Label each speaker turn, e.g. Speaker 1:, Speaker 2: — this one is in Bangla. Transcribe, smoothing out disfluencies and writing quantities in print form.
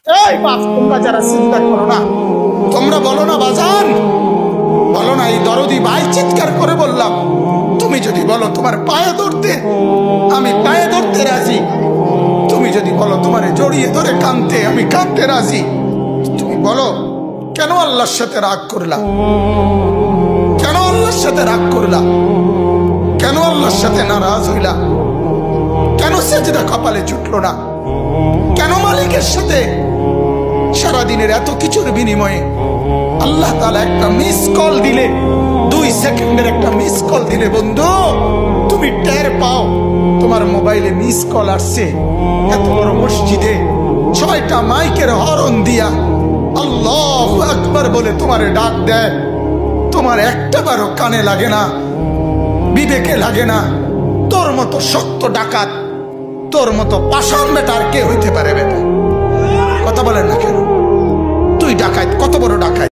Speaker 1: এই বাপ, তোমরা যারা চিন্তা করো না, তোমরা বলো না বাজান, বলো না এই দরদি ভাই চিৎকার করে বললাম, তুমি যদি বলো তোমার পায়ে ধরতে, আমি পায়ে ধরতে রাজি। তুমি যদি বলো তোমারে জড়িয়ে ধরে কাঁদতে, আমি কাঁদতে রাজি। তুমি বলো কেন আল্লাহর সাথে রাগ করলা? কেন আল্লাহর সাথে রাগ করলা? কেন আল্লাহর সাথে নারাজ হইলা? কেন সেজদা কপালে জুটলো না? কেন মালিকের সাথে সারাদিনের এত কিছুর বিনিময়ে আল্লাহ তাআলা একটা মিস কল দিলে, 2 সেকেন্ডের একটা মিস কল দিলে বন্ধু তুমি টের পাও তোমার মোবাইলে মিস কল আসছে। এত বড় মসজিদে 6টা মাইকের হরন দিয়া আল্লাহু আকবার বলে তোমারে ডাক দেয়, তোমার একটা বারও কানে লাগে না, বিবেকে লাগে না। তোর মতো শক্ত ডাকাত, তোর মতো পাষাণ বেটা আর কে হইতে পারে? বেটা কথা বলেন না কেন? তুই ডাকাত, কত বড় ডাকাত!